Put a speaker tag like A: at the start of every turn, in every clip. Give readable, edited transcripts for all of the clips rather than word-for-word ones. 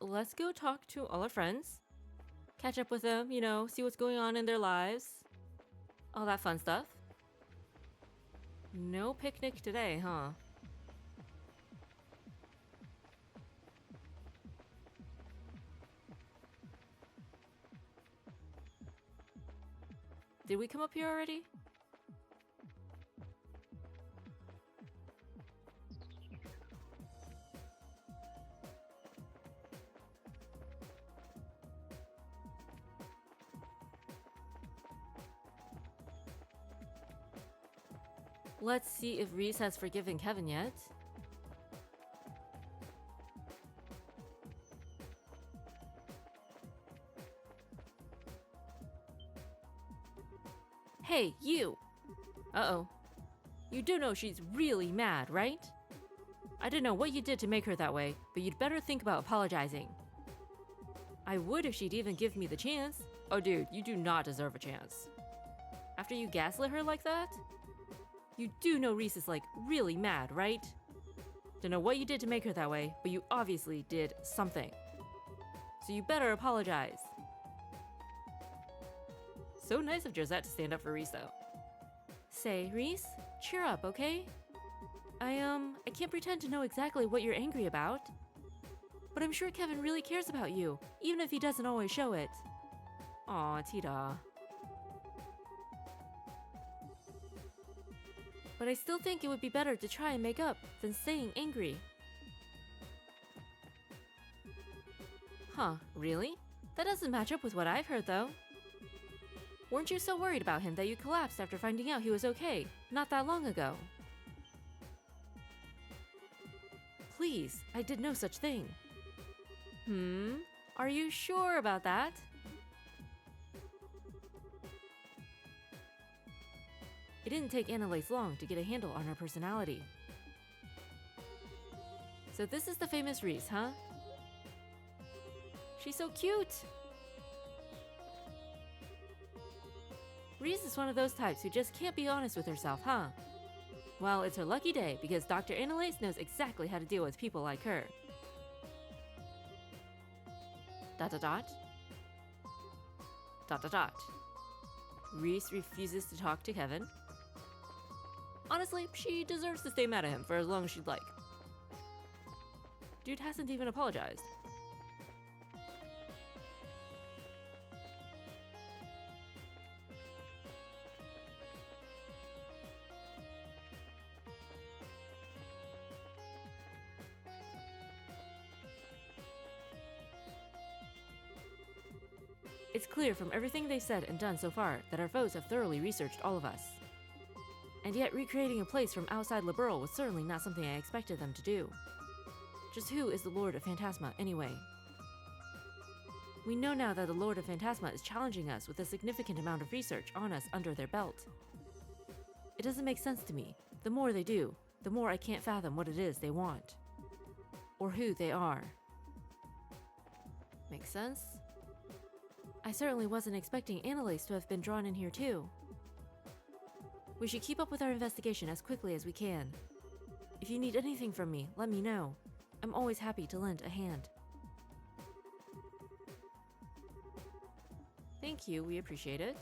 A: let's go talk to all our friends. Catch up with them, see what's going on in their lives. All that fun stuff. No picnic today, huh? Did we come up here already? Let's see if Reese has forgiven Kevin yet. Hey, you! Uh-oh. You do know she's really mad, right? I don't know what you did to make her that way, but you'd better think about apologizing. I would if she'd even give me the chance. Oh dude, you do not deserve a chance. After you gaslit her like that? You do know Reese is really mad, right? Don't know what you did to make her that way, but you obviously did something. So you better apologize. So nice of Josette to stand up for Reese though. Say, Reese, cheer up, okay? I can't pretend to know exactly what you're angry about. But I'm sure Kevin really cares about you, even if he doesn't always show it. Aw, Tita. But I still think it would be better to try and make up than staying angry. Huh, really? That doesn't match up with what I've heard though. Weren't you so worried about him that you collapsed after finding out he was okay, not that long ago? Please, I did no such thing. Are you sure about that? It didn't take Annalise long to get a handle on her personality. So this is the famous Reese, huh? She's so cute! Reese is one of those types who just can't be honest with herself, huh? Well, it's her lucky day because Dr. Annalise knows exactly how to deal with people like her. ... Reese refuses to talk to Kevin. Honestly, she deserves to stay mad at him for as long as she'd like. Dude hasn't even apologized. It's clear from everything they've said and done so far that our foes have thoroughly researched all of us. And yet recreating a place from outside Liberal was certainly not something I expected them to do. Just who is the Lord of Phantasma anyway? We know now that the Lord of Phantasma is challenging us with a significant amount of research on us under their belt. It doesn't make sense to me. The more they do, the more I can't fathom what it is they want. Or who they are. Makes sense? I certainly wasn't expecting Annalise to have been drawn in here too. We should keep up with our investigation as quickly as we can. If you need anything from me, let me know. I'm always happy to lend a hand. Thank you, we appreciate it.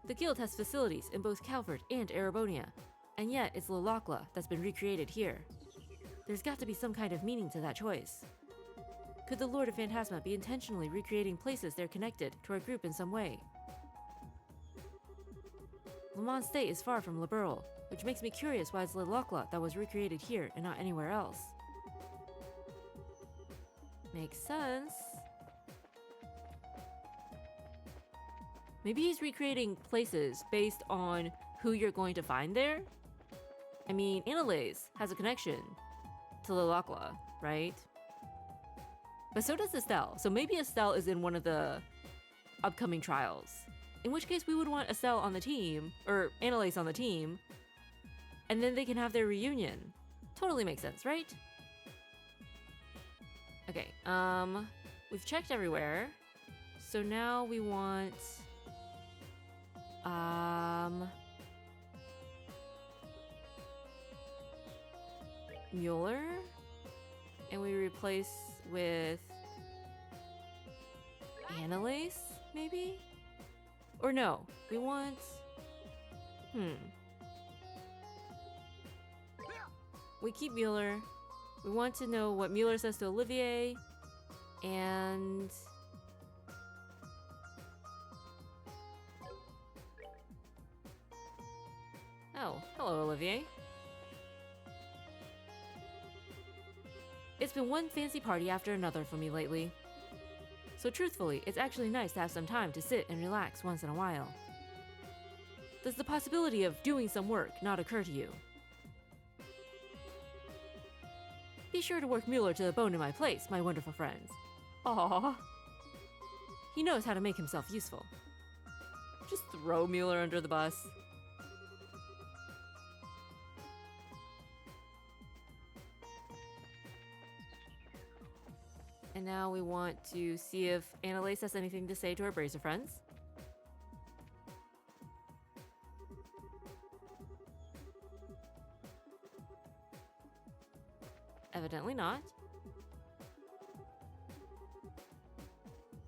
A: The guild has facilities in both Calvert and Erebonia, and yet it's Lilakla that's been recreated here. There's got to be some kind of meaning to that choice. Could the Lord of Phantasma be intentionally recreating places they're connected to our group in some way? Lamont State is far from Liberal, which makes me curious why it's Lilakla that was recreated here and not anywhere else. Makes sense. Maybe he's recreating places based on who you're going to find there? I mean, Annalise has a connection to Lilakla, right? But so does Estelle, so maybe Estelle is in one of the upcoming trials. In which case we would want Estelle on the team, or Annalise on the team, and then they can have their reunion. Totally makes sense, right? Okay, we've checked everywhere. So now we want... Mueller? And we replace with Annalise, maybe? Or no, we want... We keep Mueller. We want to know what Mueller says to Olivier. And... Oh, hello, Olivier. It's been one fancy party after another for me lately. So truthfully, it's actually nice to have some time to sit and relax once in a while. Does the possibility of doing some work not occur to you? Be sure to work Mueller to the bone in my place, my wonderful friends. Aww. He knows how to make himself useful. Just throw Mueller under the bus. And now we want to see if Annalise has anything to say to her Bracer friends. Evidently not.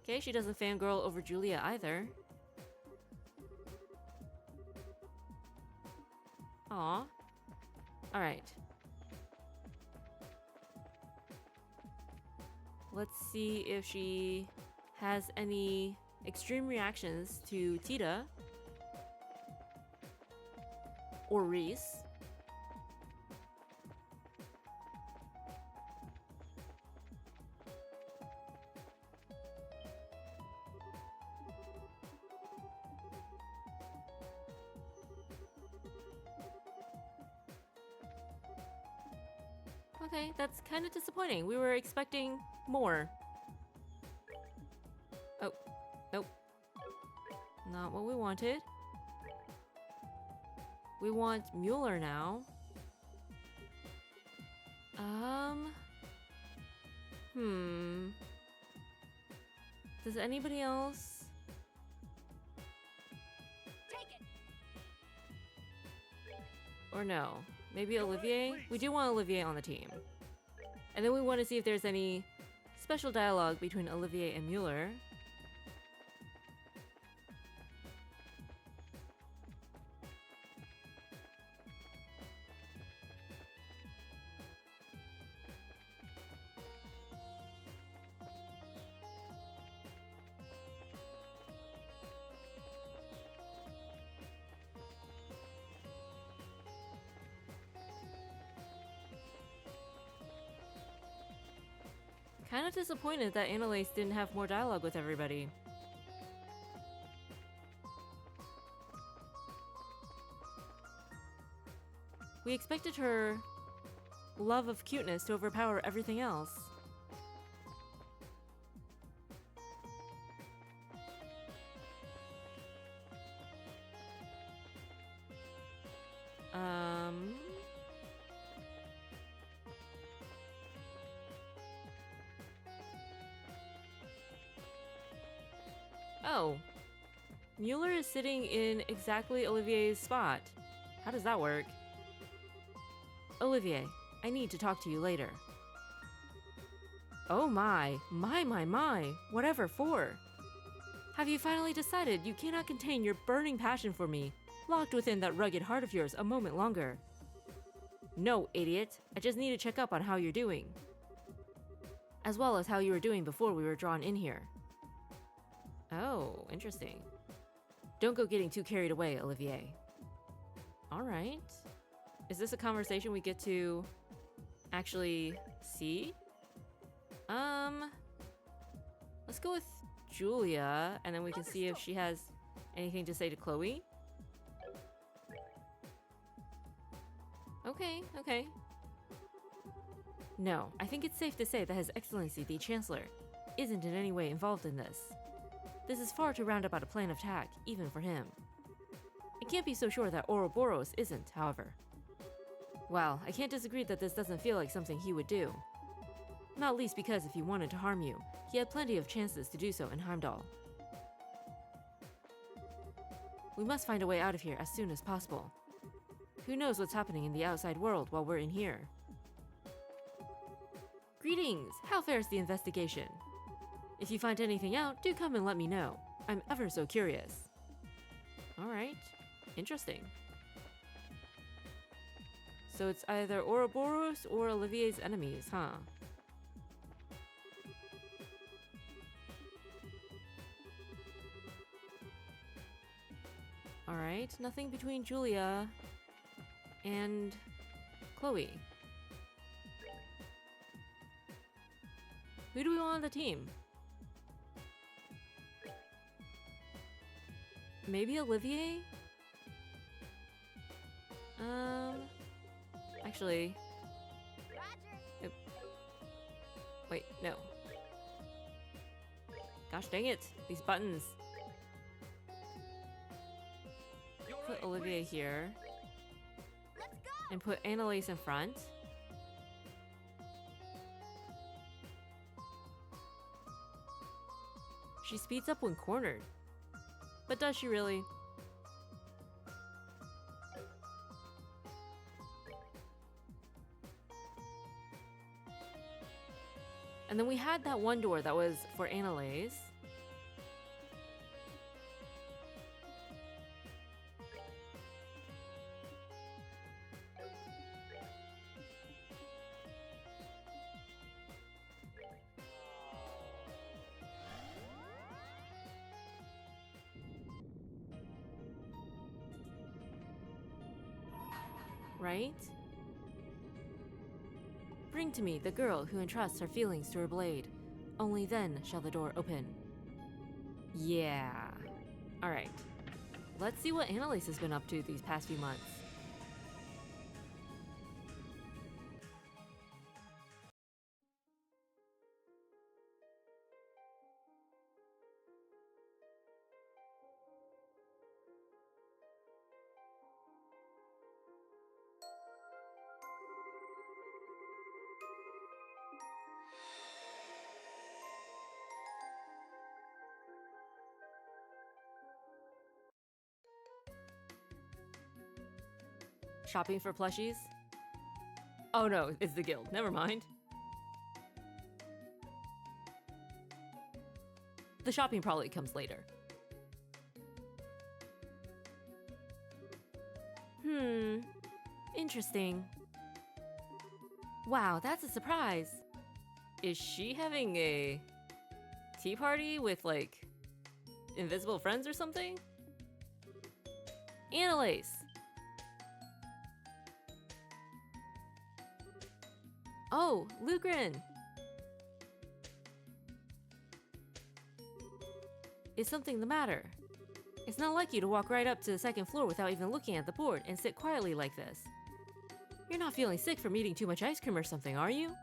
A: Okay, she doesn't fangirl over Julia either. Aw. Alright. Let's see if she has any extreme reactions to Tita or Reese. Okay, that's kind of disappointing. We were expecting more. Oh, nope. Not what we wanted. We want Mueller now. Does anybody else?
B: Take it.
A: Or no? Maybe Olivier? We do want Olivier on the team. And then we want to see if there's any special dialogue between Olivier and Mueller. Kind of disappointed that Annalise didn't have more dialogue with everybody. We expected her love of cuteness to overpower everything else. Oh. Mueller is sitting in exactly Olivier's spot. How does that work? Olivier, I need to talk to you later. Oh my. Whatever for? Have you finally decided you cannot contain your burning passion for me, locked within that rugged heart of yours a moment longer? No, idiot. I just need to check up on how you're doing. As well as how you were doing before we were drawn in here. Oh, interesting. Don't go getting too carried away, Olivier. Alright. Is this a conversation we get to actually see? Let's go with Julia, and then we can see if she has anything to say to Chloe. Okay. No, I think it's safe to say that His Excellency the Chancellor isn't in any way involved in this. This is far too roundabout a plan of attack, even for him. I can't be so sure that Ouroboros isn't, however. Well, I can't disagree that this doesn't feel like something he would do. Not least because if he wanted to harm you, he had plenty of chances to do so in Heimdall. We must find a way out of here as soon as possible. Who knows what's happening in the outside world while we're in here? Greetings! How fares the investigation? If you find anything out, do come and let me know. I'm ever so curious. Alright. Interesting. So it's either Ouroboros or Olivier's enemies, huh? Alright, nothing between Julia and Chloe. Who do we want on the team? Maybe Olivier? Actually... Wait, no. Gosh dang it, these buttons. Put Olivier here. And put Annalise in front. She speeds up when cornered. But does she really? And then we had that one door that was for Annalise. Right? Bring to me the girl who entrusts her feelings to her blade. Only then shall the door open. Yeah. Alright. Let's see what Annalise has been up to these past few months. Shopping for plushies? Oh no, it's the guild. Never mind. The shopping probably comes later. Interesting. Wow, that's a surprise. Is she having a tea party with, like, invisible friends or something? Annalise! Oh, Lugrin! Is something the matter? It's not like you to walk right up to the second floor without even looking at the board and sit quietly like this. You're not feeling sick from eating too much ice cream or something, are you?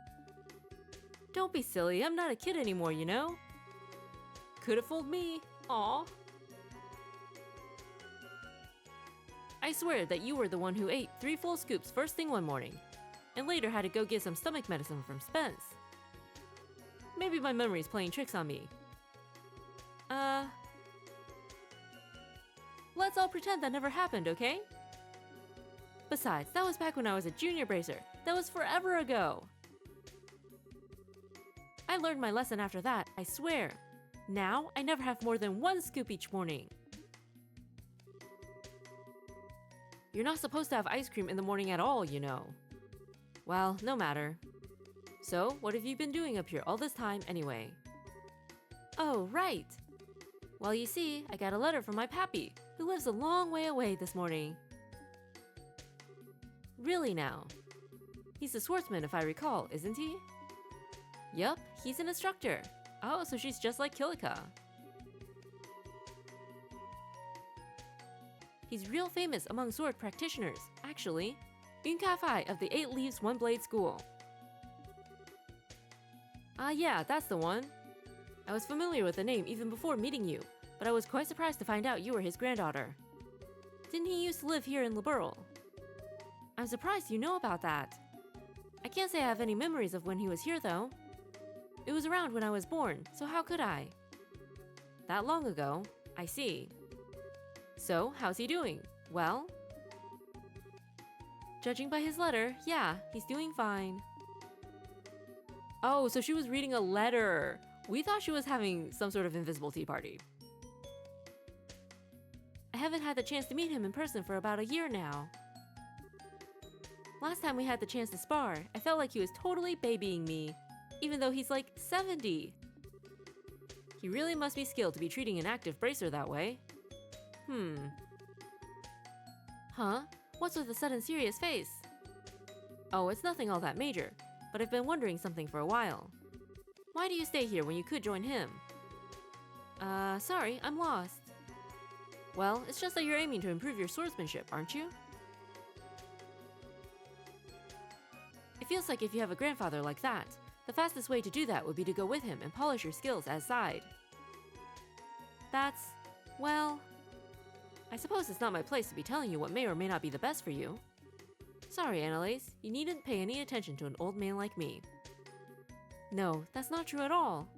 A: Don't be silly, I'm not a kid anymore, you know? Could've fooled me. Aw. I swear that you were the one who ate 3 full scoops first thing one morning, and later had to go get some stomach medicine from Spence. Maybe my memory's playing tricks on me. Let's all pretend that never happened, okay? Besides, that was back when I was a junior bracer. That was forever ago. I learned my lesson after that, I swear. Now, I never have more than 1 scoop each morning. You're not supposed to have ice cream in the morning at all, you know. Well, no matter. So, what have you been doing up here all this time anyway? Oh, right. Well, you see, I got a letter from my pappy, who lives a long way away this morning. Really now? He's a swordsman if I recall, isn't he? Yup, he's an instructor. Oh, so she's just like Kilika. He's real famous among sword practitioners, actually. Unkafai of the 8 Leaves One Blade School. Yeah, that's the one. I was familiar with the name even before meeting you, but I was quite surprised to find out you were his granddaughter. Didn't he used to live here in Liberl? I'm surprised you know about that. I can't say I have any memories of when he was here though. It was around when I was born, so how could I? That long ago, I see. So, how's he doing? Well? Judging by his letter, yeah, he's doing fine. Oh, so she was reading a letter. We thought she was having some sort of invisible tea party. I haven't had the chance to meet him in person for about a year now. Last time we had the chance to spar, I felt like he was totally babying me, even though he's like 70. He really must be skilled to be treating an active bracer that way. Huh? What's with the sudden serious face? Oh, it's nothing all that major, but I've been wondering something for a while. Why do you stay here when you could join him? Sorry, I'm lost. Well, it's just that you're aiming to improve your swordsmanship, aren't you? It feels like if you have a grandfather like that, the fastest way to do that would be to go with him and polish your skills as side. That's, well, I suppose it's not my place to be telling you what may or may not be the best for you. Sorry, Annalise, you needn't pay any attention to an old man like me. No, that's not true at all.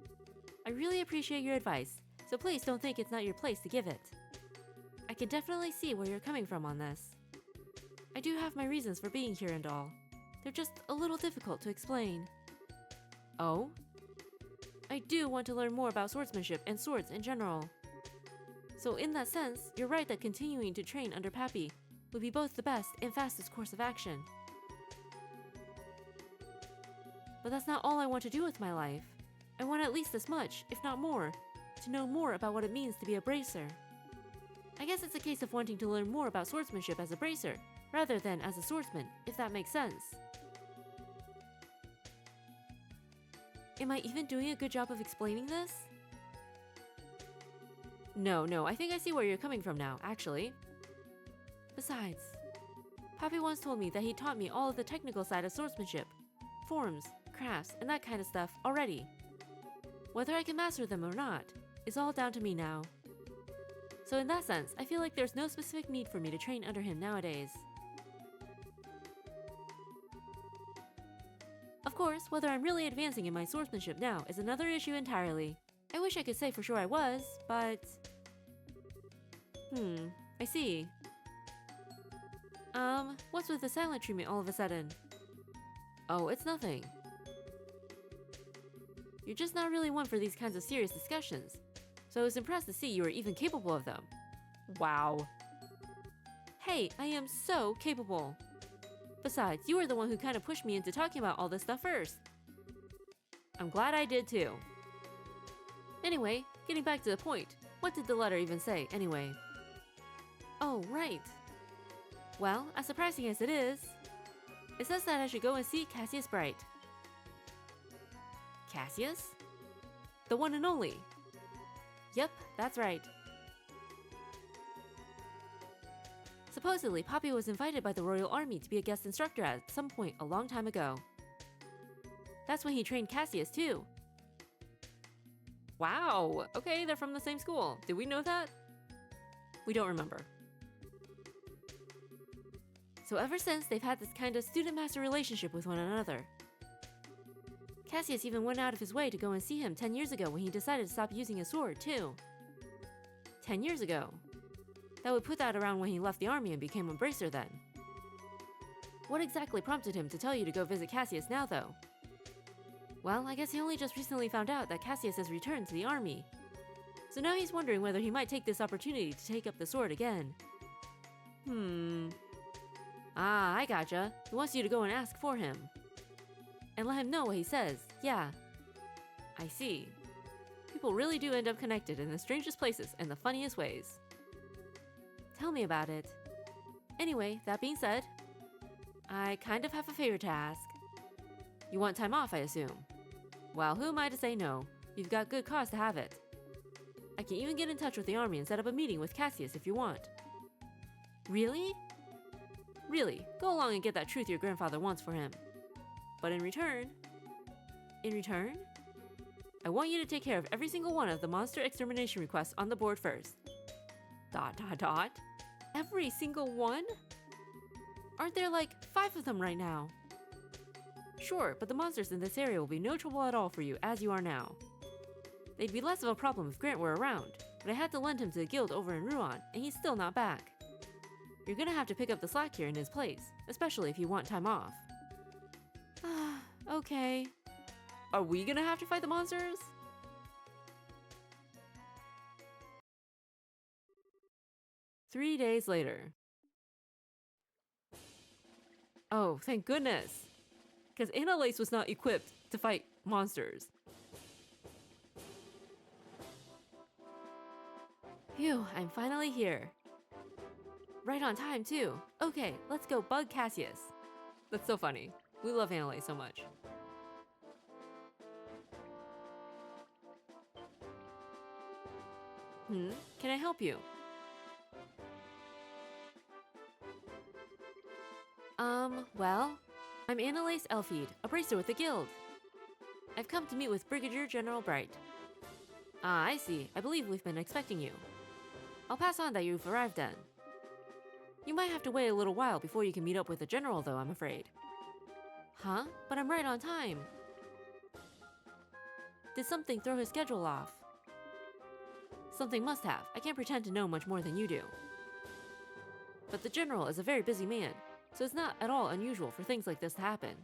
A: I really appreciate your advice, so please don't think it's not your place to give it. I can definitely see where you're coming from on this. I do have my reasons for being here and all. They're just a little difficult to explain. Oh? I do want to learn more about swordsmanship and swords in general. So in that sense, you're right that continuing to train under Pappy would be both the best and fastest course of action. But that's not all I want to do with my life. I want at least as much, if not more, to know more about what it means to be a bracer. I guess it's a case of wanting to learn more about swordsmanship as a bracer, rather than as a swordsman, if that makes sense. Am I even doing a good job of explaining this? No, I think I see where you're coming from now, actually. Besides, Pappy once told me that he taught me all of the technical side of swordsmanship, forms, crafts, and that kind of stuff already. Whether I can master them or not is all down to me now. So in that sense, I feel like there's no specific need for me to train under him nowadays. Of course, whether I'm really advancing in my swordsmanship now is another issue entirely. I wish I could say for sure I was, but... I see. What's with the silent treatment all of a sudden? Oh, it's nothing. You're just not really one for these kinds of serious discussions, so I was impressed to see you were even capable of them. Wow. Hey, I am so capable. Besides, you were the one who kind of pushed me into talking about all this stuff first. I'm glad I did too. Anyway, getting back to the point, what did the letter even say, anyway? Oh, right. Well, as surprising as it is, it says that I should go and see Cassius Bright. Cassius? The one and only. Yep, that's right. Supposedly, Poppy was invited by the Royal Army to be a guest instructor at some point a long time ago. That's when he trained Cassius, too. Wow, okay, they're from the same school. Did we know that? We don't remember. So ever since, they've had this kind of student-master relationship with one another. Cassius even went out of his way to go and see him 10 years ago when he decided to stop using a sword, too. 10 years ago. That would put that around when he left the army and became a bracer then. What exactly prompted him to tell you to go visit Cassius now, though? Well, I guess he only just recently found out that Cassius has returned to the army. So now he's wondering whether he might take this opportunity to take up the sword again. Ah, I gotcha. He wants you to go and ask for him. And let him know what he says, yeah. I see. People really do end up connected in the strangest places and the funniest ways. Tell me about it. Anyway, that being said, I kind of have a favor to ask. You want time off, I assume? Well, who am I to say no? You've got good cause to have it. I can even get in touch with the army and set up a meeting with Cassius if you want. Really? Really, go along and get that truth your grandfather wants for him. But in return, I want you to take care of every single one of the monster extermination requests on the board first. ... Every single one? Aren't there like 5 of them right now? Sure, but the monsters in this area will be no trouble at all for you as you are now. They'd be less of a problem if Grant were around, but I had to lend him to the guild over in Ruan, and he's still not back. You're gonna have to pick up the slack here in his place, especially if you want time off. Okay. Are we gonna have to fight the monsters? Three days later. Oh, thank goodness. Because Annalise was not equipped to fight monsters. Phew, I'm finally here. Right on time, too. Okay, let's go bug Cassius. That's so funny. We love Annalise so much. Can I help you? Well, I'm Annalise Elfeed, a bracer with the guild. I've come to meet with Brigadier General Bright. Ah, I see. I believe we've been expecting you. I'll pass on that you've arrived then. You might have to wait a little while before you can meet up with the general, though, I'm afraid. Huh? But I'm right on time. Did something throw his schedule off? Something must have. I can't pretend to know much more than you do. But the general is a very busy man, so it's not at all unusual for things like this to happen.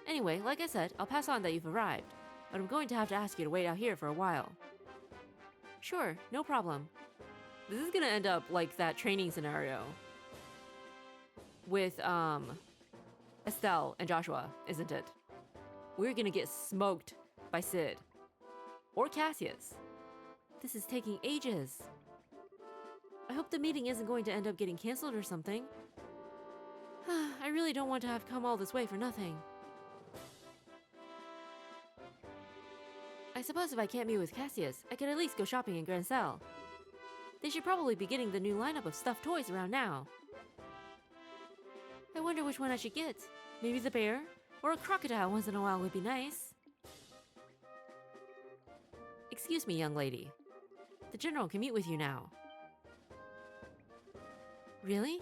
A: Anyway, like I said, I'll pass on that you've arrived, but I'm going to have to ask you to wait out here for a while. Sure, no problem. This is gonna end up like that training scenario with Estelle and Joshua, isn't it? We're gonna get smoked by Sid or Cassius. This is taking ages. I hope the meeting isn't going to end up getting canceled or something. I really don't want to have come all this way for nothing. I suppose if I can't meet with Cassius, I could at least go shopping in Grand Cell. They should probably be getting the new lineup of stuffed toys around now. I wonder which one I should get. Maybe the bear? Or a crocodile once in a while would be nice. Excuse me, young lady. The general can meet with you now. Really?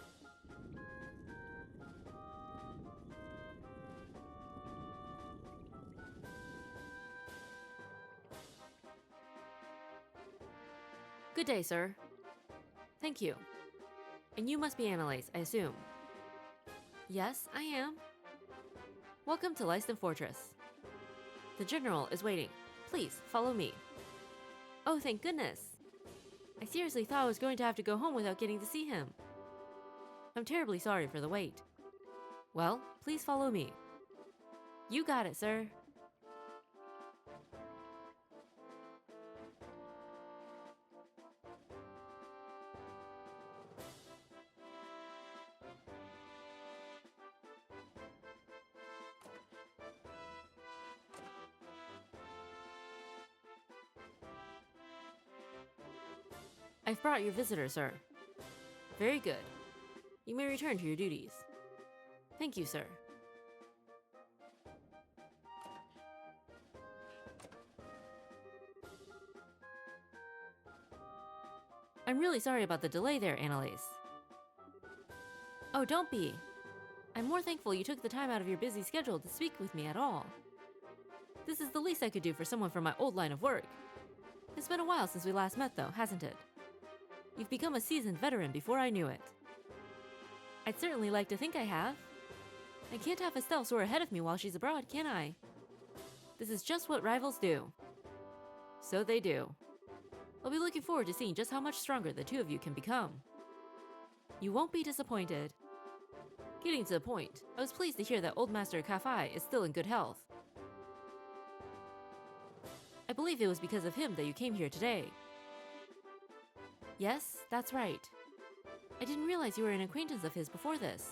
A: Good day, sir. Thank you. And you must be Annalise, I assume. Yes, I am. Welcome to Lyston Fortress. The general is waiting. Please, follow me. Oh, thank goodness. I seriously thought I was going to have to go home without getting to see him. I'm terribly sorry for the wait. Well, please follow me. You got it, sir. I've brought your visitor, sir. Very good. You may return to your duties. Thank you, sir. I'm really sorry about the delay there, Annalise. Oh, don't be. I'm more thankful you took the time out of your busy schedule to speak with me at all. This is the least I could do for someone from my old line of work. It's been a while since we last met, though, hasn't it? You've become a seasoned veteran before I knew it. I'd certainly like to think I have. I can't have Estelle soar ahead of me while she's abroad, can I? This is just what rivals do. So they do. I'll be looking forward to seeing just how much stronger the two of you can become. You won't be disappointed. Getting to the point, I was pleased to hear that Old Master Kafai is still in good health. I believe it was because of him that you came here today. Yes, that's right. I didn't realize you were an acquaintance of his before this.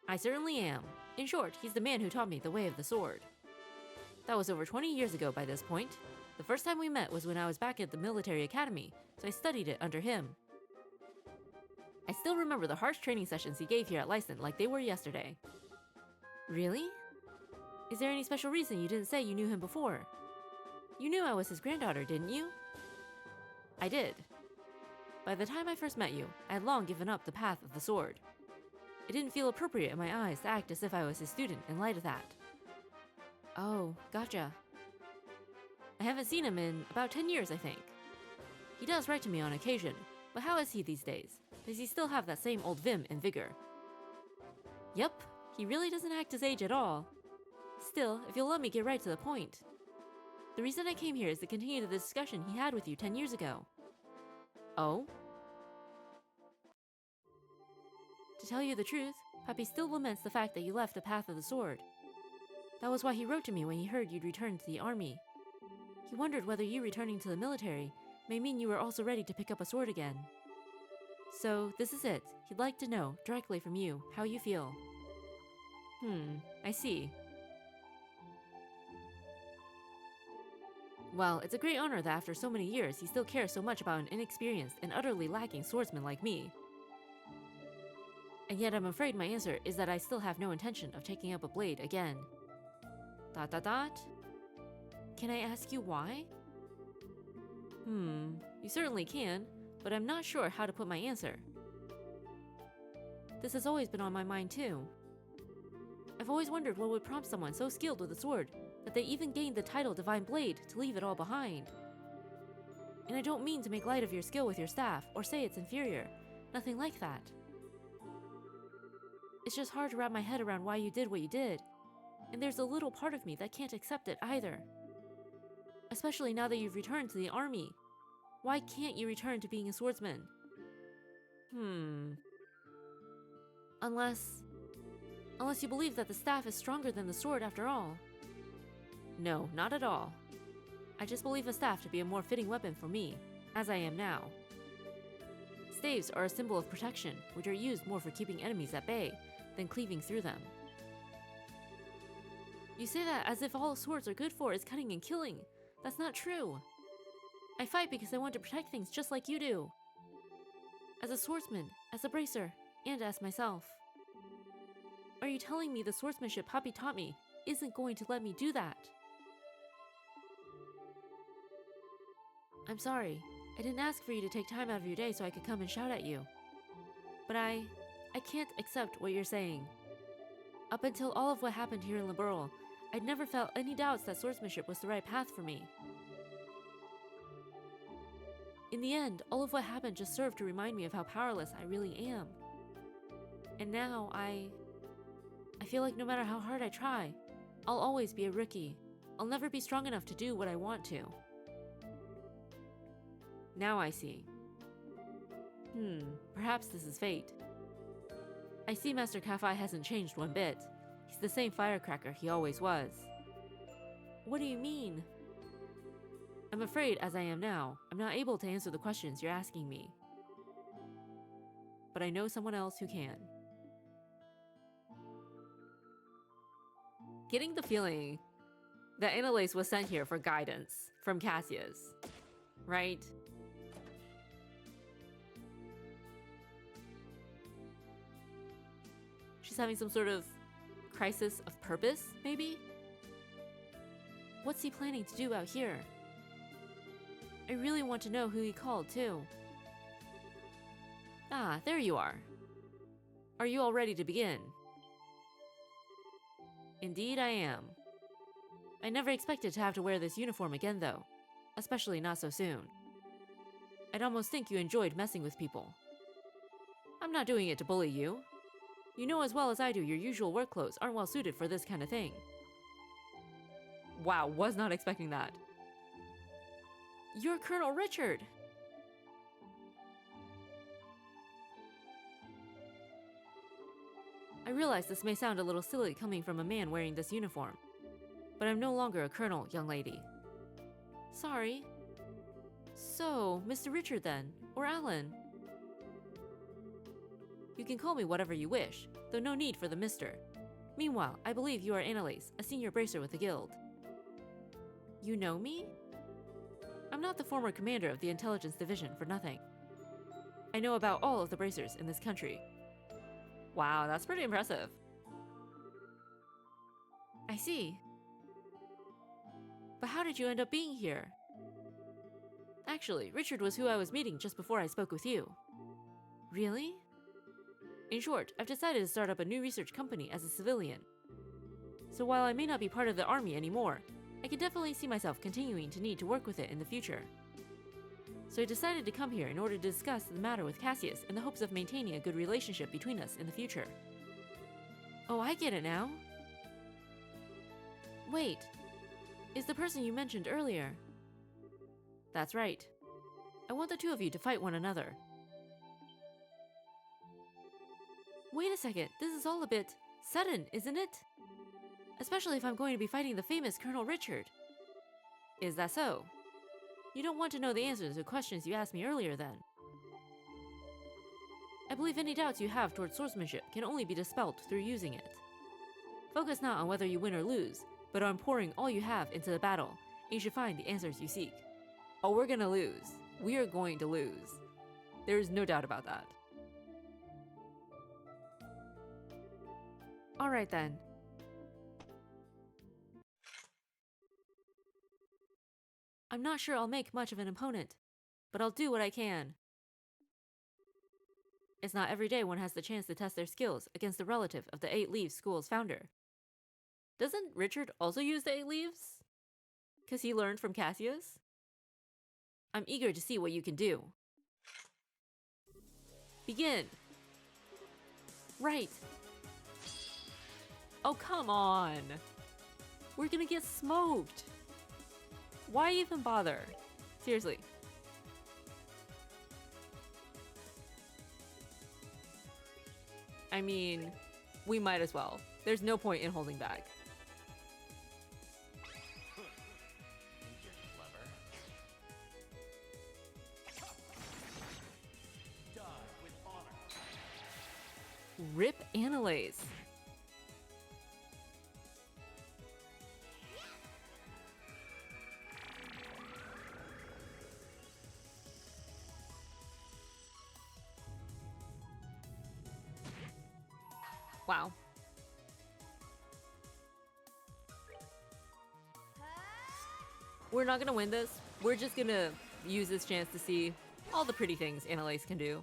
A: I certainly am. In short, he's the man who taught me the way of the sword. That was over 20 years ago by this point. The first time we met was when I was back at the military academy, so I studied it under him. I still remember the harsh training sessions he gave here at Lyston like they were yesterday. Really? Is there any special reason you didn't say you knew him before? You knew I was his granddaughter, didn't you? I did. By the time I first met you, I had long given up the path of the sword. It didn't feel appropriate in my eyes to act as if I was his student in light of that. Oh, gotcha. I haven't seen him in about 10 years, I think. He does write to me on occasion, but how is he these days? Does he still have that same old vim and vigor? Yep, he really doesn't act his age at all. Still, if you'll let me get right to the point. The reason I came here is to continue the discussion he had with you 10 years ago. Oh? To tell you the truth, Papi still laments the fact that you left the path of the sword. That was why he wrote to me when he heard you'd returned to the army. He wondered whether you returning to the military may mean you were also ready to pick up a sword again. So, this is it. He'd like to know, directly from you, how you feel. I see. Well, it's a great honor that after so many years he still cares so much about an inexperienced and utterly lacking swordsman like me. And yet I'm afraid my answer is that I still have no intention of taking up a blade again. ... Can I ask you why? You certainly can, but I'm not sure how to put my answer. This has always been on my mind too. I've always wondered what would prompt someone so skilled with a sword that they even gained the title Divine Blade to leave it all behind. And I don't mean to make light of your skill with your staff or say it's inferior, nothing like that. It's just hard to wrap my head around why you did what you did, and there's a little part of me that can't accept it either. Especially now that you've returned to the army. Why can't you return to being a swordsman? Unless you believe that the staff is stronger than the sword after all. No, not at all. I just believe a staff to be a more fitting weapon for me, as I am now. Staves are a symbol of protection, which are used more for keeping enemies at bay than cleaving through them. You say that as if all swords are good for is cutting and killing. That's not true. I fight because I want to protect things just like you do. As a swordsman, as a bracer, and as myself. Are you telling me the swordsmanship Papi taught me isn't going to let me do that? I'm sorry. I didn't ask for you to take time out of your day so I could come and shout at you. But I can't accept what you're saying. Up until all of what happened here in Liberl, I'd never felt any doubts that swordsmanship was the right path for me. In the end, all of what happened just served to remind me of how powerless I really am. And now I feel like no matter how hard I try, I'll always be a rookie. I'll never be strong enough to do what I want to. Now I see. Perhaps this is fate. I see Master Kafai hasn't changed one bit. He's the same firecracker he always was. What do you mean? I'm afraid, as I am now, I'm not able to answer the questions you're asking me. But I know someone else who can. Getting the feeling that Annalise was sent here for guidance from Cassius, right? She's having some sort of crisis of purpose, maybe? What's he planning to do out here? I really want to know who he called, too. Ah, there you are. Are you all ready to begin? Indeed I am. I never expected to have to wear this uniform again, though. Especially not so soon. I'd almost think you enjoyed messing with people. I'm not doing it to bully you. You know as well as I do your usual work clothes aren't well suited for this kind of thing. Wow, was not expecting that. You're Colonel Richard! I realize this may sound a little silly coming from a man wearing this uniform, but I'm no longer a colonel, young lady. Sorry. So, Mr. Richard then, or Alan? You can call me whatever you wish, though no need for the Mr. Meanwhile, I believe you are Annalise, a senior bracer with the guild. You know me? I'm not the former commander of the intelligence division for nothing. I know about all of the bracers in this country. Wow, that's pretty impressive. I see. But how did you end up being here? Actually, Richard was who I was meeting just before I spoke with you. Really? In short, I've decided to start up a new research company as a civilian. So while I may not be part of the army anymore, I can definitely see myself continuing to need to work with it in the future. So I decided to come here in order to discuss the matter with Cassius in the hopes of maintaining a good relationship between us in the future. Oh, I get it now. Wait, is the person you mentioned earlier? That's right. I want the two of you to fight one another. Wait a second, this is all a bit sudden, isn't it? Especially if I'm going to be fighting the famous Colonel Richard. Is that so? You don't want to know the answers to questions you asked me earlier then. I believe any doubts you have towards swordsmanship can only be dispelled through using it. Focus not on whether you win or lose, but on pouring all you have into the battle, and you should find the answers you seek. Oh, we're gonna lose. We are going to lose. There is no doubt about that. Alright then. I'm not sure I'll make much of an opponent, but I'll do what I can. It's not every day one has the chance to test their skills against a relative of the Eight Leaves School's founder. Doesn't Richard also use the Eight Leaves? 'Cause he learned from Cassius? I'm eager to see what you can do. Begin! Right! Oh, come on! We're gonna get smoked! Why even bother? Seriously. I mean, we might as well. There's no point in holding back.
B: You're clever. Die with honor.
A: Rip Analase. Wow. We're not gonna win this. We're just gonna use this chance to see all the pretty things Analase can do.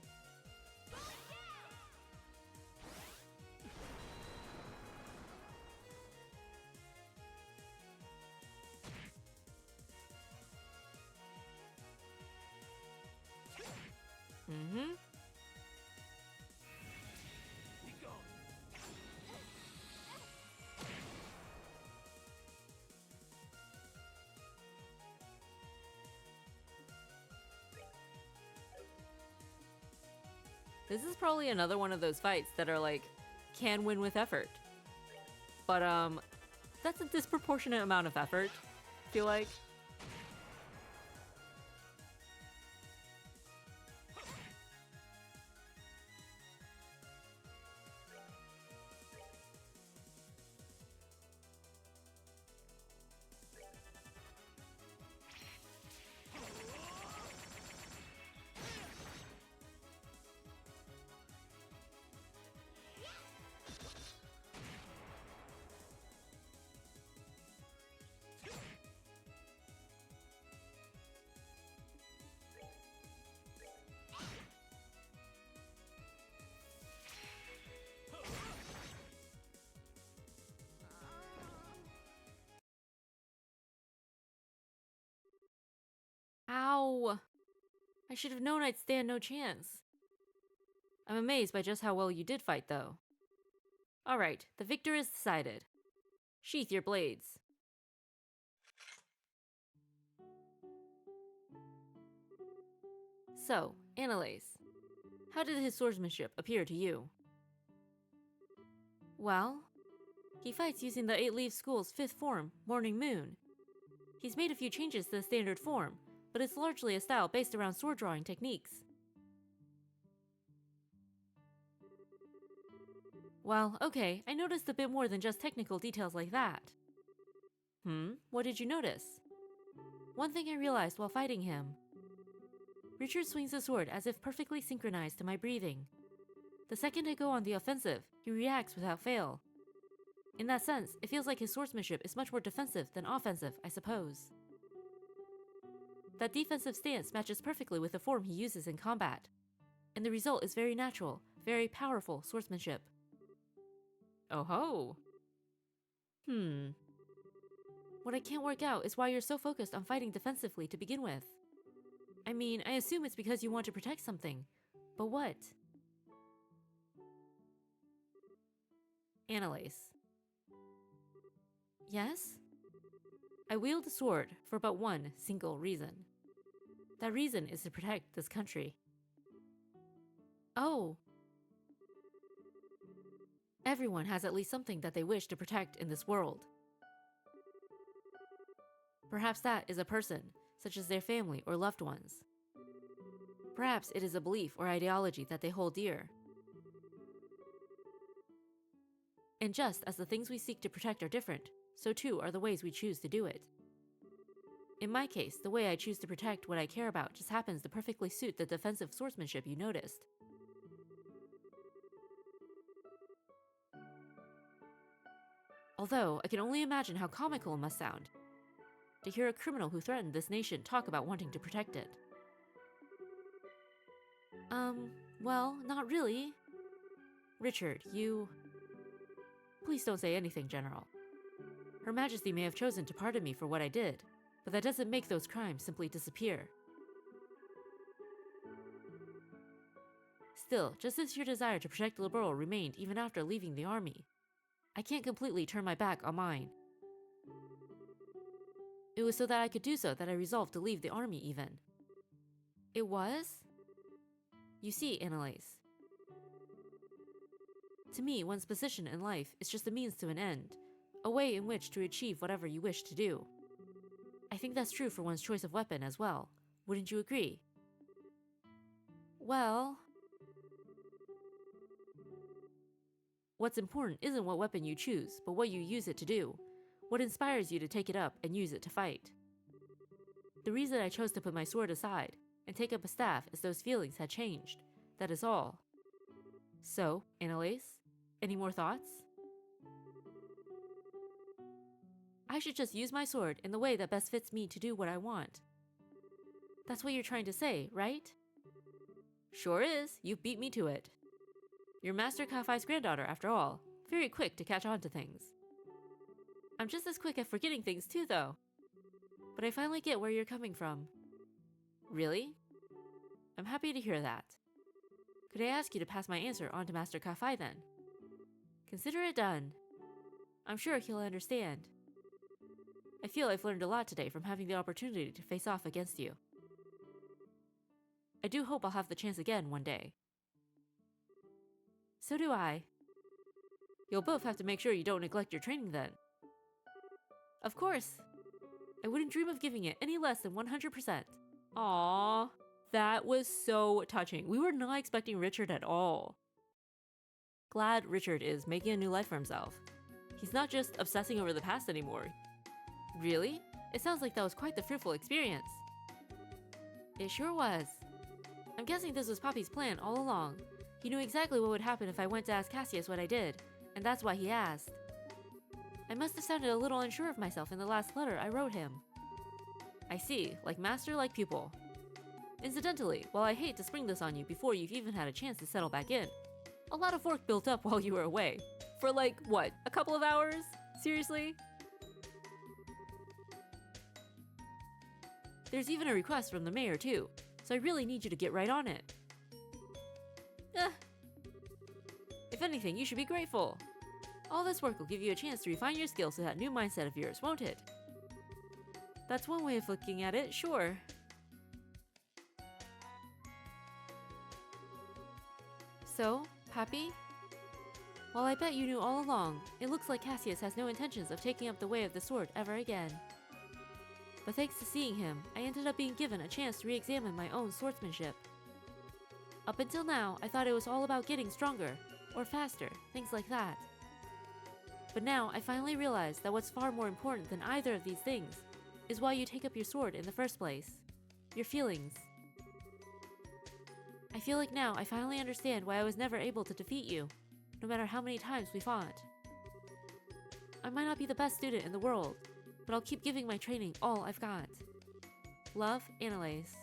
A: Mm-hmm. This is probably another one of those fights that are like, can win with effort. But, that's a disproportionate amount of effort, I feel like. Ow! I should have known I'd stand no chance. I'm amazed by just how well you did fight, though. Alright, the victor is decided. Sheath your blades. So, Analase, how did his swordsmanship appear to you? Well, he fights using the Eight Leaves School's 5th form, Morning Moon. He's made a few changes to the standard form, but it's largely a style based around sword drawing techniques. Well, okay, I noticed a bit more than just technical details like that. What did you notice? One thing I realized while fighting him. Richard swings the sword as if perfectly synchronized to my breathing. The second I go on the offensive, he reacts without fail. In that sense, it feels like his swordsmanship is much more defensive than offensive, I suppose. That defensive stance matches perfectly with the form he uses in combat, and the result is very natural, very powerful swordsmanship. Oh ho! What I can't work out is why you're so focused on fighting defensively to begin with. I mean, I assume it's because you want to protect something, but what? Analase. Yes? I wield the sword for but one single reason. That reason is to protect this country. Oh. Everyone has at least something that they wish to protect in this world. Perhaps that is a person, such as their family or loved ones. Perhaps it is a belief or ideology that they hold dear. And just as the things we seek to protect are different, so too are the ways we choose to do it. In my case, the way I choose to protect what I care about just happens to perfectly suit the defensive swordsmanship you noticed. Although, I can only imagine how comical it must sound to hear a criminal who threatened this nation talk about wanting to protect it. Well, not really. Richard, you... Please don't say anything, General. Her Majesty may have chosen to pardon me for what I did, but that doesn't make those crimes simply disappear. Still, just as your desire to protect Liberal remained even after leaving the army, I can't completely turn my back on mine. It was so that I could do so that I resolved to leave the army even. It was? You see, Annalise. To me, one's position in life is just a means to an end, a way in which to achieve whatever you wish to do. I think that's true for one's choice of weapon as well. Wouldn't you agree? Well... What's important isn't what weapon you choose, but what you use it to do. What inspires you to take it up and use it to fight. The reason I chose to put my sword aside and take up a staff is those feelings had changed. That is all. So, Annalise, any more thoughts? I should just use my sword in the way that best fits me to do what I want. That's what you're trying to say, right? Sure is. You beat me to it. You're Master Kafai's granddaughter, after all. Very quick to catch on to things. I'm just as quick at forgetting things too, though. But I finally get where you're coming from. Really? I'm happy to hear that. Could I ask you to pass my answer on to Master Kafai then? Consider it done. I'm sure he'll understand. I feel I've learned a lot today from having the opportunity to face off against you. I do hope I'll have the chance again one day. So do I. You'll both have to make sure you don't neglect your training then. Of course. I wouldn't dream of giving it any less than 100%. Aww. That was so touching. We were not expecting Richard at all. Glad Richard is making a new life for himself. He's not just obsessing over the past anymore. Really? It sounds like that was quite the fruitful experience. It sure was. I'm guessing this was Poppy's plan all along. He knew exactly what would happen if I went to ask Cassius what I did, and that's why he asked. I must have sounded a little unsure of myself in the last letter I wrote him. I see, like master, like pupil. Incidentally, while I hate to spring this on you before you've even had a chance to settle back in, a lot of work built up while you were away. For like, what, a couple of hours? Seriously? There's even a request from the mayor too, so I really need you to get right on it. If anything, you should be grateful. All this work will give you a chance to refine your skills to that new mindset of yours, won't it? That's one way of looking at it, sure. So, happy? While I bet you knew all along, it looks like Cassius has no intentions of taking up the way of the sword ever again. But thanks to seeing him, I ended up being given a chance to re-examine my own swordsmanship. Up until now, I thought it was all about getting stronger, or faster, things like that. But now, I finally realize that what's far more important than either of these things is why you take up your sword in the first place. Your feelings. I feel like now I finally understand why I was never able to defeat you, no matter how many times we fought. I might not be the best student in the world, but I'll keep giving my training all I've got. Love, Annalise.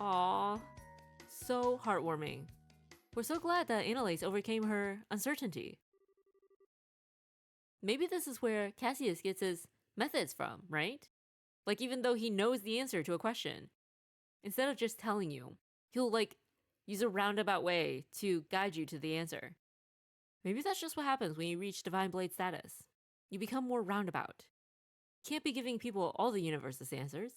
A: Aww. So heartwarming. We're so glad that Annalise overcame her uncertainty. Maybe this is where Cassius gets his methods from, right? Like, even though he knows the answer to a question, instead of just telling you, he'll like use a roundabout way to guide you to the answer. Maybe that's just what happens when you reach Divine Blade status. You become more roundabout. can't be giving people all the universe's answers.